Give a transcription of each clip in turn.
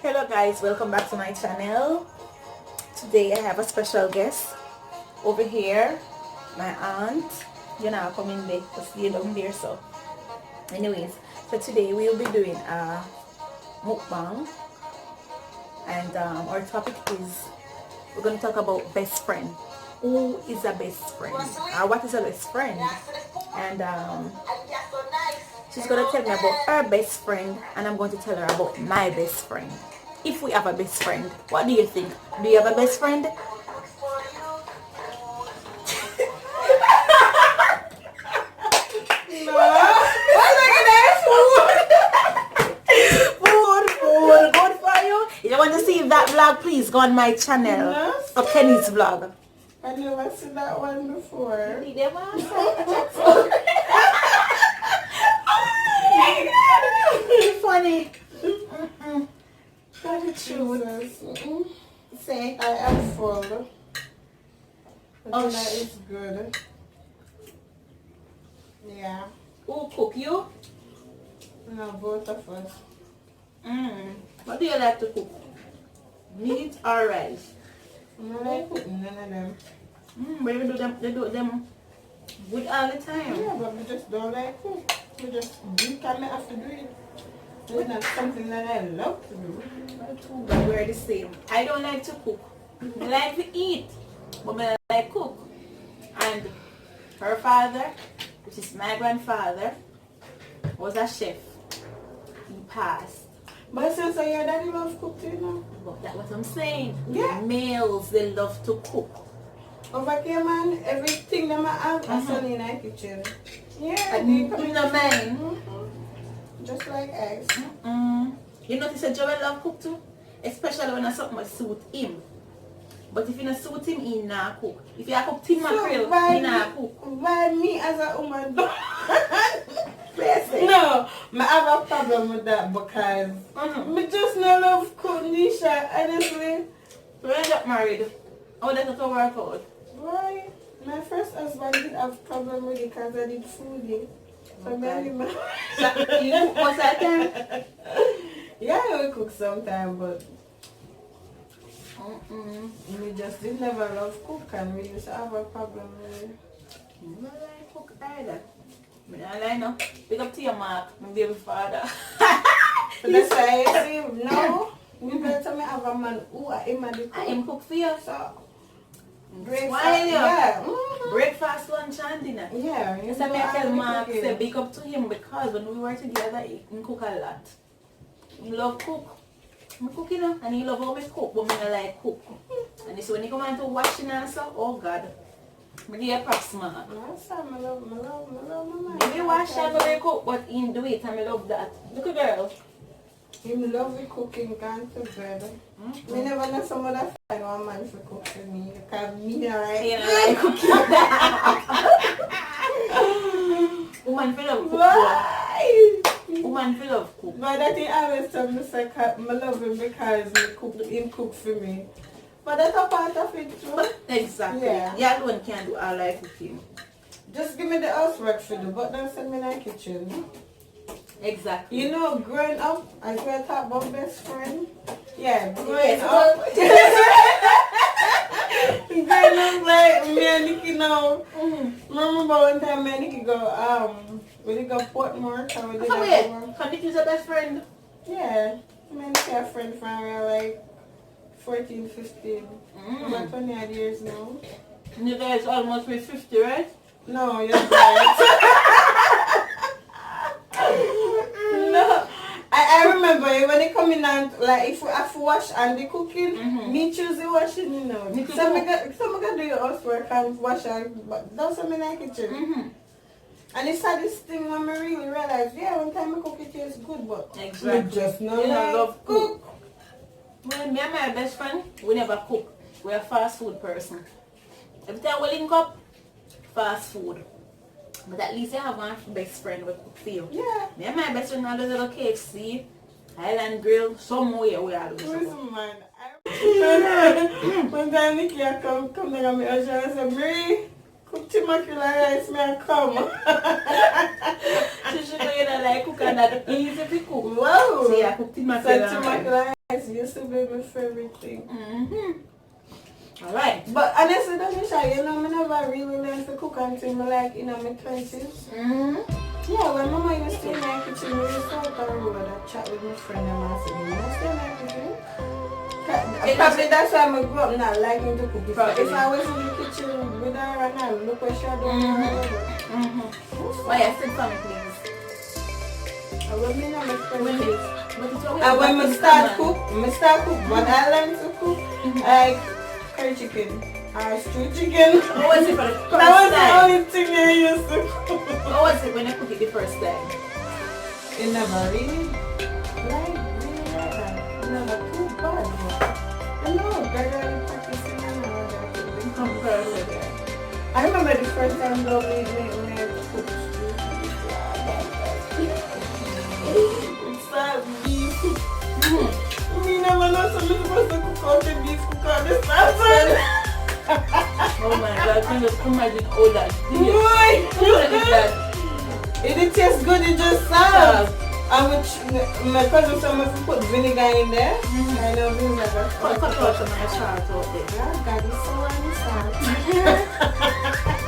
Hello guys, welcome back to my channel. Today I have a special guest over here, my aunt. You know, come in there, just stay down there. So anyways, so today we'll be doing a mukbang, and our topic is we're going to talk about best friend. Who is a best friend? What is a best friend? And she's going to tell me about her best friend, and I'm going to tell her about my best friend. If we have a best friend, what do you think? Do you have a best friend? Food for you. If you want to see that vlog, please go on my channel. Of Kenny's vlog. I never seen that one before. Funny. Jesus. Say I am full. Oh, that is good. Yeah. Who cook you? No, both of us. What do you like to cook? Meat or rice? I don't like cooking none of them. But they do them good all the time. Yeah, but we just don't like cook. We just do it and I have to do it. It's not something that I love to do. But we're the same. I don't like to cook. I like to eat, but I like cook. And her father, which is my grandfather, was a chef. He passed. But since your daddy loves cooking, you know? But that's what I'm saying. Yeah. Males, they love to cook. Over here, man, everything that I have is in the kitchen. Yeah. And you know mine. Just like eggs. You notice that Joel love cook too? Especially when something suit him. But if you not suit him, he not cook. If you cook tin mackerel, he not cook. Why me as a woman don't? No, I have a problem with that because I just not love cooking, Nisha, honestly. When I got married, how did it work out? Why? My first husband did have problem with it because I did foodie. So maybe you cook most of the time? Yeah, I will cook sometime, but we just did never love cook and we used to have a problem with it. I don't like cook either. I don't like no. Pick up to your mark, my baby father. So that's why I say, no, we better me have a man who I am at the cook. I am cook for you. So, breakfast, yeah. Breakfast, lunch and dinner. Yeah. Yes, I tell Mark, say big up to him because when we were together, he cook a lot. He love cook. I cook, you know, and he love how we cook, but I like cook. And this when he come on to washing and stuff, oh God. I give a props, man. I love my man. Maybe wash and go cook, but he do it and I love that. Look at girl. Him love the cooking, can't to bed. I never know some other find one man for cook for me. Because me like cooking. Woman feel of cook. Why? Woman feel of cook. But that he always tell me say I love him because him cook for me. But that's a part of it too. Exactly. Yeah. You alone can do all like cooking. Just give me the housework to do, but don't send me in the kitchen. Exactly. You know, growing up, as we talk about best friend. Yeah, growing up. Growing up like me and Nikki now. Remember one time me and Nikki go we did go Portmore, so we did Can Nikki's your best friend? Yeah. Me and Nikki are friends from we like 14, 15. About 20 odd years now. And you guys almost with 50, right? No, you're right. No. I remember when they come in and like if we have to wash and the cooking, me choose the washing, you know. So I can do your housework and wash and but that's what I in the kitchen. And it's this thing when I really realize, yeah, one time I cook it tastes good, but exactly. Just not love cook. Well, me and my best friend, we never cook. We're a fast food person. Every time we link up, fast food. But at least I have one best friend who cook for you. Yeah. Me and my best friend now does a little KFC, Highland Grill, somewhere we are doing. Listen, man. One time Nikki come down on me and she said, Marie, cook Temacula rice, may come. She should know you don't like cook and that easy to cook. Wow. So yeah, cook So Temacula. Temacula rice used to be my favorite thing. Alright. But honestly, Danisha, you know, I never really learned to cook until like in my 20s. Yeah, when Mama used to stay in my kitchen, we used to out the road and chat with my friend and I said, you know, stay in my kitchen. Probably that's why I grew up not liking to cook. If I was in the kitchen with her and I look what she doing. Why I said for me, please. I will be not my friend. And And when I start cook, when I learn to cook, like curry chicken or stew chicken. What was it for the first time? That was the only thing I used to cook. What was it when I cooked it the first time? It never really like that. It never too bad. I know, gradually practicing and all that. I remember the first time though we cooked stew. It's that beef. Me never know something supposed to cook out the beef, cook out the salad. Oh my god, I can't just imagine all that. Boy! It didn't taste good, it just sour. And my cousin someone put vinegar in there. I know vinegar. Cut out some of the salt out there. Yeah, God, it's so salt.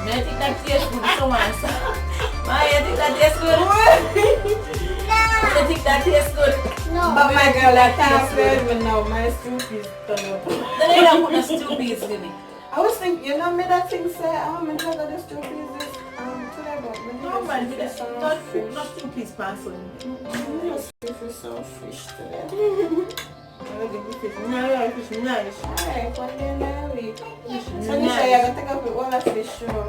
I think that tastes good, so much salt. I think that tastes good. I think that tastes good. No. But my girl, I can't feel even now. My stew is done up. Then I don't put no stew peas in it. I was thinking, you know me that thing say, I'm in charge of the stew peas is today, but no man, don't cook no stew peas person. This beef is so fish today. The beef is nice. Alright, one day in a week. So you say you're going to take up with all the fish show.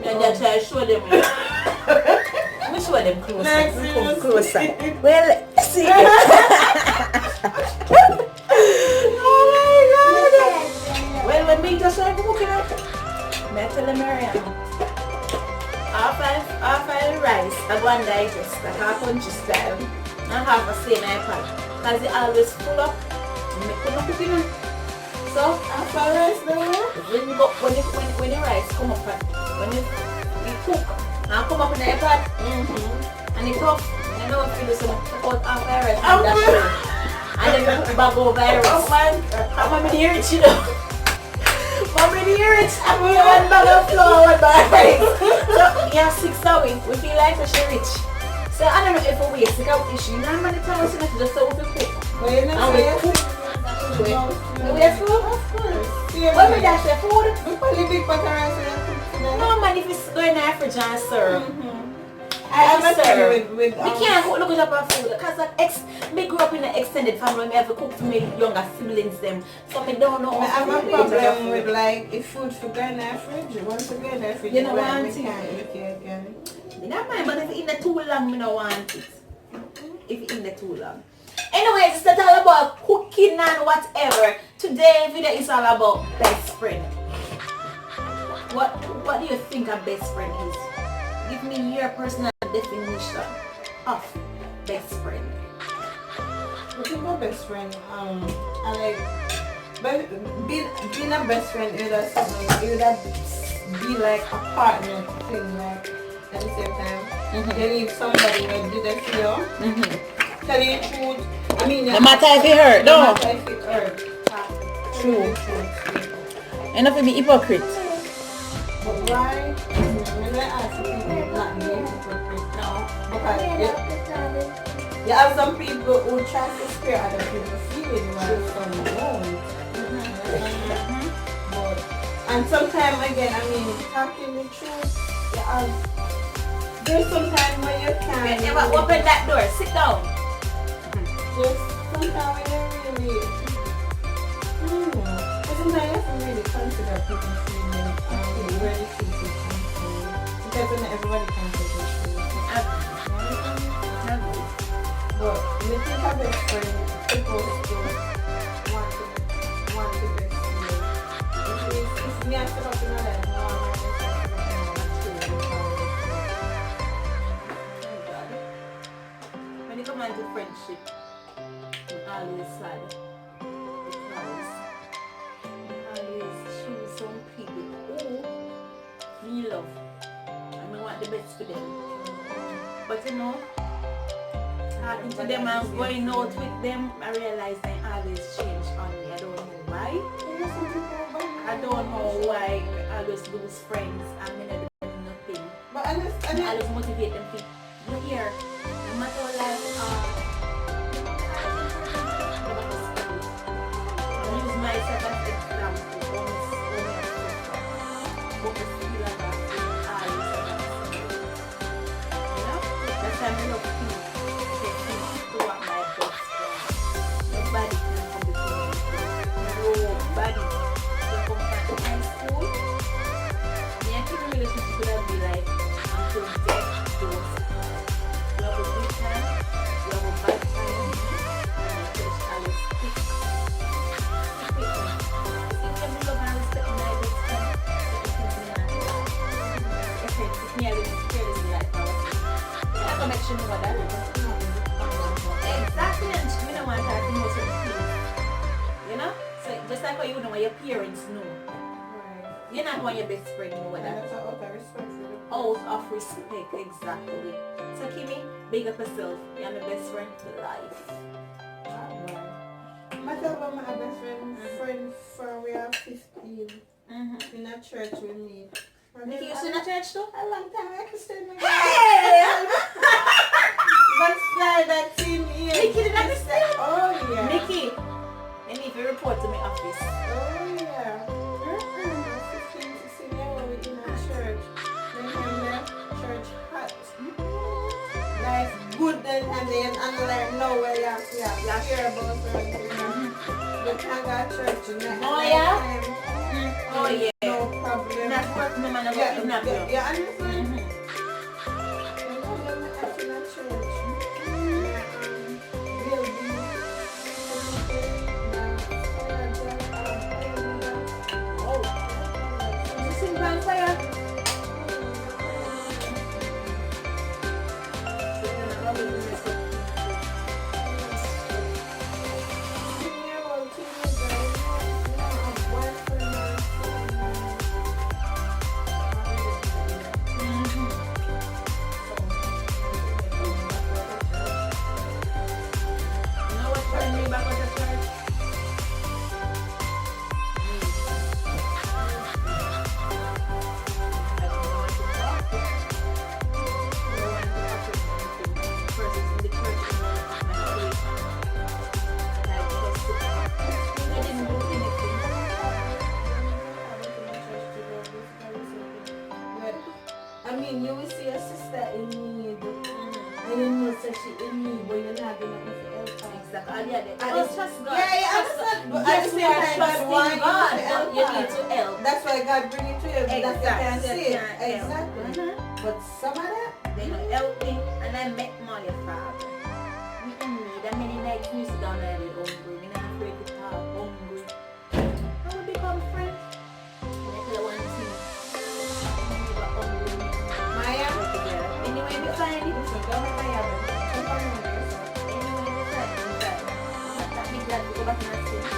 And that's why I show them. Let me show them closer. Next, Come closer. Well, see. Oh my god. Well, when we just start cooking up, I tell them half rice, I go and digest, a half country style, and half a same iPad. Because it always full up, and I couldn't cook it. So, half a rice though? When the rice come up, when you cook, and come up in the iPad, and it's tough, and I don't feel so much about half a rice, and that's it. And then you put back over rice. Oh man, I'm going to hear it, you know. Mommy, hear it. I'm going to one bag of flour, one bag of rice. So, yeah, 6 hours. We feel like we're rich. So, I don't know if we waste the issue. Now, I'm going to tell us just so we cook. But you know, we cook. We waste food? Of course. When we dash the food? We put the big pot of rice in the cook today. No, man, if it's going in the fridge and serve. I have a thing with we can't cook look up our food because me grew up in an extended family. Me have to cook for my younger siblings them, so me don't know. I have a problem with like if food for go in the fridge. Once you go in the fridge, you don't want it. You don't mind, but if it's in the too long, me don't want it. If it's in the too long. Anyways, it's not all about cooking and whatever. Today video is all about best friend. What do you think a best friend is? Give me your personal definition of best friend. I think my best friend, I like, but being a best friend, it would be like a partner thing, like at the same time. You need somebody that do that for you. Tell you the truth. I mean, no matter if it hurt, no. matter if it hurt. True. Enough to be hypocrite. But why? When I ask people not being hypocrite now, because you have some people who try to spare other people's feelings while some won't. But, and sometimes again, I mean, talking the truth, you have, there's sometimes when you can't. Open that door, sit down. There's sometimes when you really, sometimes you have to really consider people's feelings and where the truth is coming. Because not everybody can take the truth. But the thing about best friend, supposed to want the best friend. If me and set up in a life, no one might just have to When it comes to friendship, I'm always sad because I always choose some people who the best for them. But you know, talking to them and going out with them, I realize they always change on me. I don't know why. I don't know why I always lose friends and I never do nothing. But I always motivate them to look here. No matter like I use myself as example. That's why I love people. To what my best friend. Nobody can come between me. Nobody. So from high school, the actual relationship would be like until death do us. You have a good time, you have a bad time, and you just always stick with me. If you love and respect my best friend, if me I will careless like I can make sure you know that. Exactly, and we don't want her to know certain things. You know? So just like how you know what your parents know. Right. You're not want your best friend know what that. That's out of respect for the Out of respect, exactly. So Kimmy, big up yourself. You're my best friend for life. Myself and my best friend from we are 15 in a church with me. Nikki, you still in a church too? A long time I can stand my Hey! But slide that in here. Nikki, did I miss that? Oh yeah. Nikki, I need to report to my office. Oh yeah. 15, 16 years old in a church. Then in the church hut. Life good then and then and like nowhere you hear about certain the Tanga church in the Oh yeah? Oh yeah. No problem. Not work no man Yeah, kidnap you. yeah, understand? And then we have in a church. Will be You sing bonfire? You know what turned me back on the church? I don't know what to talk to. No one to talk to. Persons in the church in my situation. And I just took part. I didn't do anything. I mean, you will see a sister in need, and you know that she in need, but you're not gonna help her. Exactly. Yeah, And it's trust God. Yeah, yeah, Trust understand. God. But Yes, at the we same are time, trusting God wants God, you to help but you her. need to help. That's why God bring it to you, that you can Exactly. see it. Yeah, yeah. Exactly. But some of that, They don't help me, and I met my father. We in need. I many nights we sit down there with hungry. Me not afraid to talk hungry. How we become friends? And I tell you one thing. We got hungry. Maya, We're together. Anyway, we find it. so don't have Maya, but don't find her. Anyway, we find it. We find it. Not that big glad to go back in the city.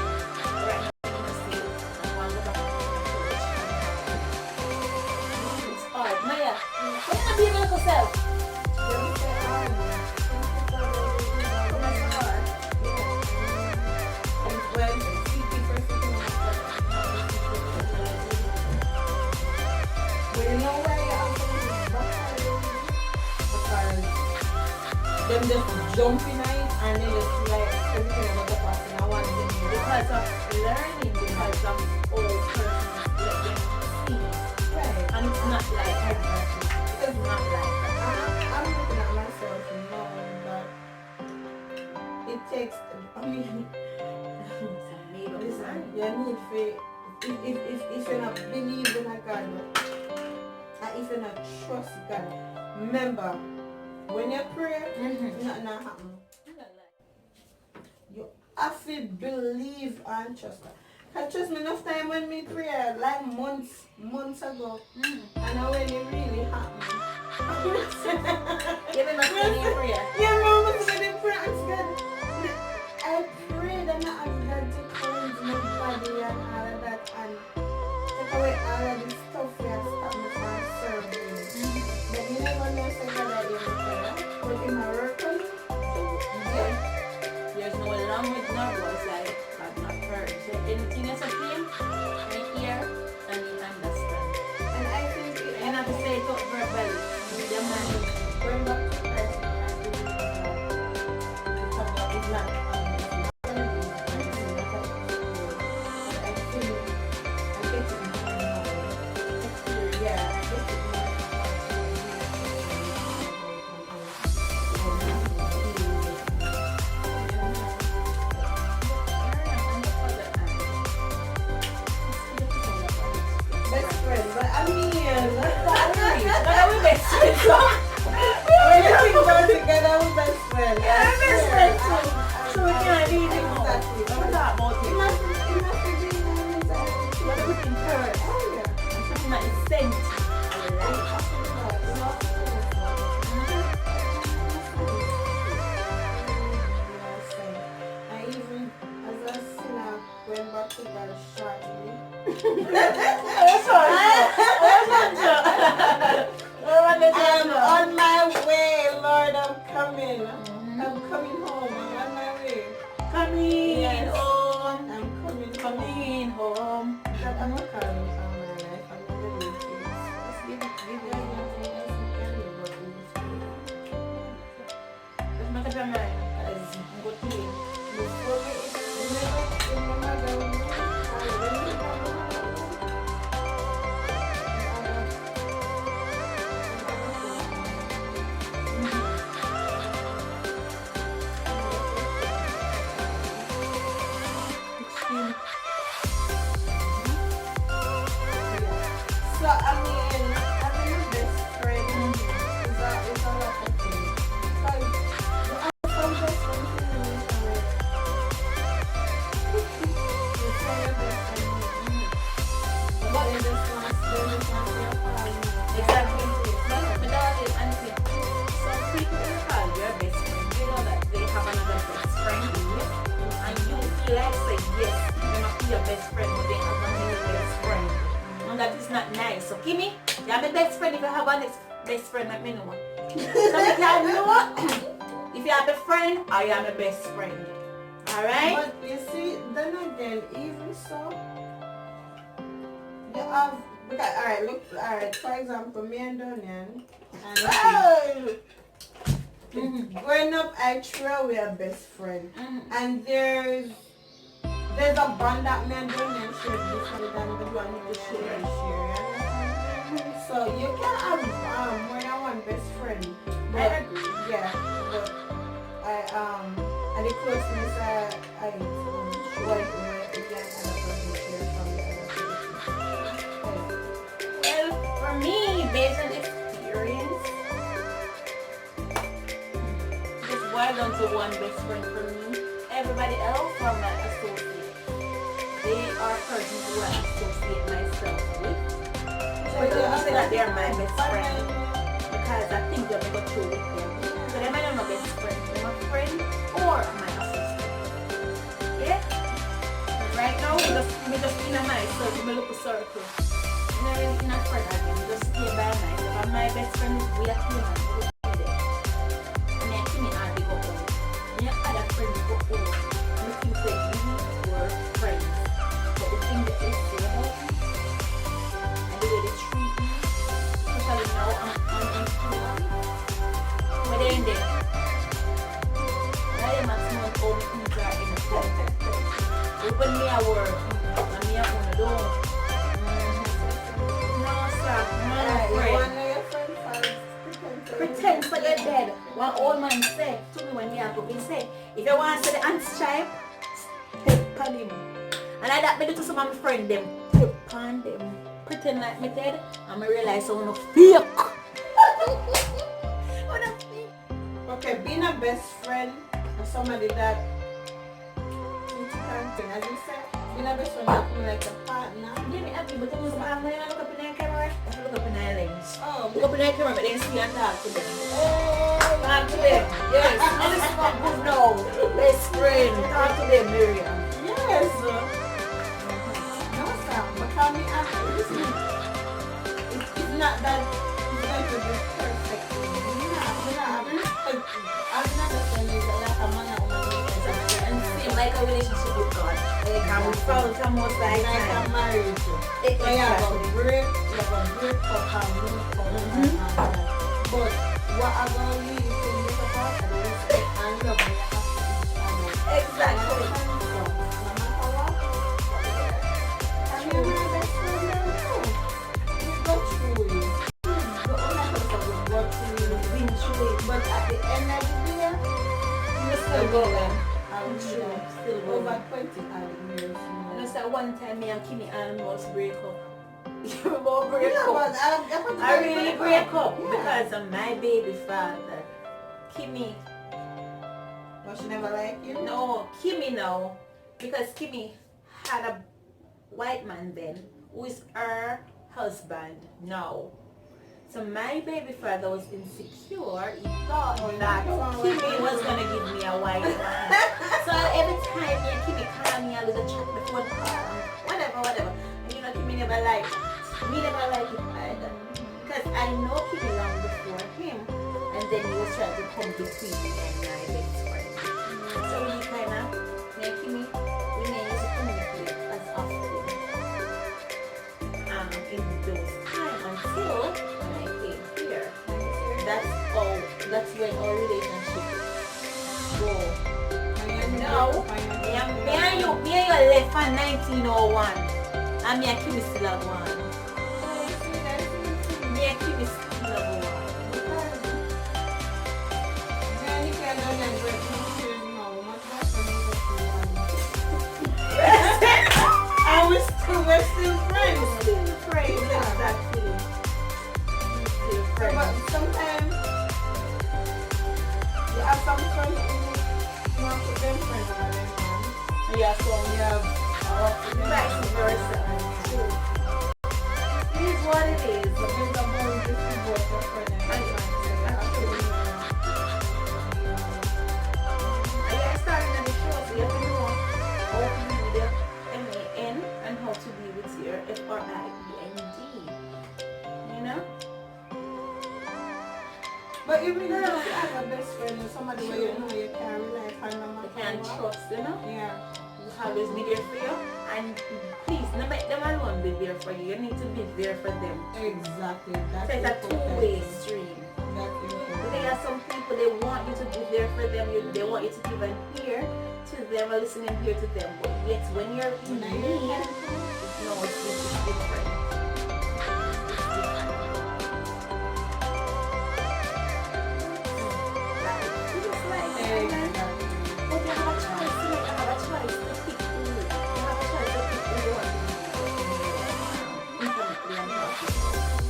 Right now, I'm in the city. I want to go back to the church. It's hard. Maya, why not be able to yourself? Don't say, Come on, it's hard. and well, CP first thing in my But you know why you have to because them just jump in it and they just like everything about the person I want them to Because of learning, because of old persons let them see. right. And it's not like that. It's not like that. I'm looking at myself now that it takes, I mean, It's a made up listen, mind. you need faith. If you're not believing in God, and if you're not trust God, remember, when you pray, nothing not happen. You have to believe and trust God. Cause trust me, enough time when me pray, like months ago, and now when it really happened. You remember saying your prayer? Yeah, remember when I pray, ask God. I prayed and I asked God to cleanse my body and all of that and take away all of this stuff that stop me from serving. But you when I say that but in my work, There's no language, no voice like I've not heard. So anything that's a thing, I hear and you understand. and I think it, And have to say it up verbally. The man going back to person, it's not best friend, but I mean, but we best friends. when you think about together, we're best friends. Yeah, best friends too. So we can't leave him out. Exactly. What about It him? must be What do we think her? oh yeah. Something like the scent. I even, as a sinner, went back to God shortly. I'm on my way, Lord. I'm coming. I'm coming home. I'm on my way. Coming Yes. home. I'm coming home. Coming home. That I'm not calling for my life. I'm not going to live Let's give it. Let's make up your mind. As I'm going to leave. So I mean, having a best friend is a lot of things. So some best friends in the relationship. You say your best friend, but they just want your family. Exactly. But darling, auntie, some people will call your best friend. You know that they have another best friend. And you feel like say yes, you must be your best friend, but they have another best friend. And that is not nice. So Kimmy, you're my best friend if you have a best friend, let me know. So you can know if you have a friend or you have a best friend. Alright? But you see, then again, even so, you have, because, alright, for example, me and Donian, and growing up, I throw we are best friend, and there's a bond that me and Donian share different than the one we share. So you can have more than one best friend. But, I agree. yeah, but and the closeness I what again Well, for me, based on experience, just boiled down to one best friend for me. Everybody else are my associates. They are persons who I associate myself with. So I don't say that they are my best friend because I think they'll go through with them. So they might not be my best friend. They're my friend or my associate. Yeah? Right now, we just in a nice circle, we look a circle. I'm not really in a friend again, we just stay by night. If my best friend is we are human, we go there. And then Kimmy and they go home. And your other friends go home. And we feel say we were friends. But the thing that they say about me, and the way they treat me, especially now I'm in school. But they're in there. I am at small home things are in the school. Open me a word, and me a own a door. No, sir, man, pretend for your dead. One old man said to me when me a cook, he said, if you want to see the ants stripe, step on him. And I that me do to some of my friends, them step on them. Pretend like me dead, and I realize I'm not fake. Okay, being a best friend or somebody that as you said, being a best friend is like a partner. Give me happy, but when I look up in the camera, I look up in the lens. Oh, Look up in the camera, but then see and talk to them. Talk to them. Yes. And this is not good now. Best friend. Talk to them, Miriam. yes. No, sir. Because me, it's not that it's going to be perfect. like a relationship with God. And we follow the most like a marriage. So you have a break, up and move up. But what about you? You can make a part and respect and love you have to each other. exactly. No matter what. And you're my best friend now too. We go through it. The only person we go through it. We've been through it. But at the end of the day, You're still going. I'm sure Still going. over 20 years. You know, so one time me and Kimmy almost break up. You both break Yeah, up. but I really break up Yeah. because of my baby father. Kimmy, But she never liked you? no, Kimmy no. Because Kimmy had a white man then who is her husband now. So my baby father was insecure. He thought that Kimmy was gonna give me a white man. So every time me and Kimmy call me a little chat before the call, whatever. And you know Kimmy never liked it. Me never liked it either. Because I know Kimmy long before him, and then he was trying to come between me and my best friend. So we kinda, me and Kimmy, we never used to communicate as often in those times until when I came here. That's when our relationship go. No, me and you left on 1901, and me and Kimmy still have one. Me and Kimmy still have one. And we're still friends. Still friends, exactly. Still But friends. sometimes you have some friends who want to put them friends on their friends. Yeah, so You have vice versa. True. It is what it is. But there's a boundary to both your friend and your friend. And you're starting on the show, so you have to know how to do the MAN and how to deal with your FRIEND. You know? But even if you have a best friend or somebody where you know you can rely on no You matter can what. trust, you know? Yeah. You always be there for you. And please, don't make them alone be there for you. You need to be there for them. Exactly. That's So it's a important. two-way stream. That's important. But there are some people, they want you to be there for them. They want you to give an ear to them or listen and hear to them. But yet when you're in Now need, you're it's different. It's different. It's just like that, man. But you have a choice, you know, you have a choice to pick who. You have a choice to pick who you want to be intimately and healthy.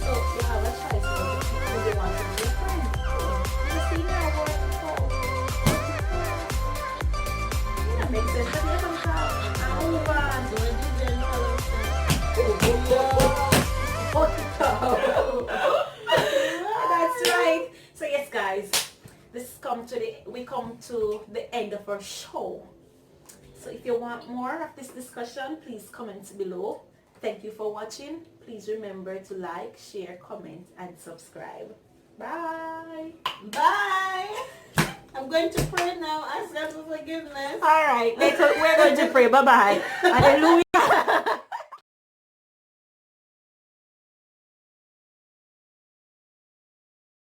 So you have a choice to pick who you want to be your friend. You see now what you know, makes sense. But you come from and move on. That's right. So yes, guys, we come to the end of our show. So if you want more of this discussion, please comment below. Thank you for watching. Please remember to like, share, comment, and subscribe. Bye. Bye. I'm going to pray now. Ask God for forgiveness. All right, later we're going to pray. Bye bye. Hallelujah.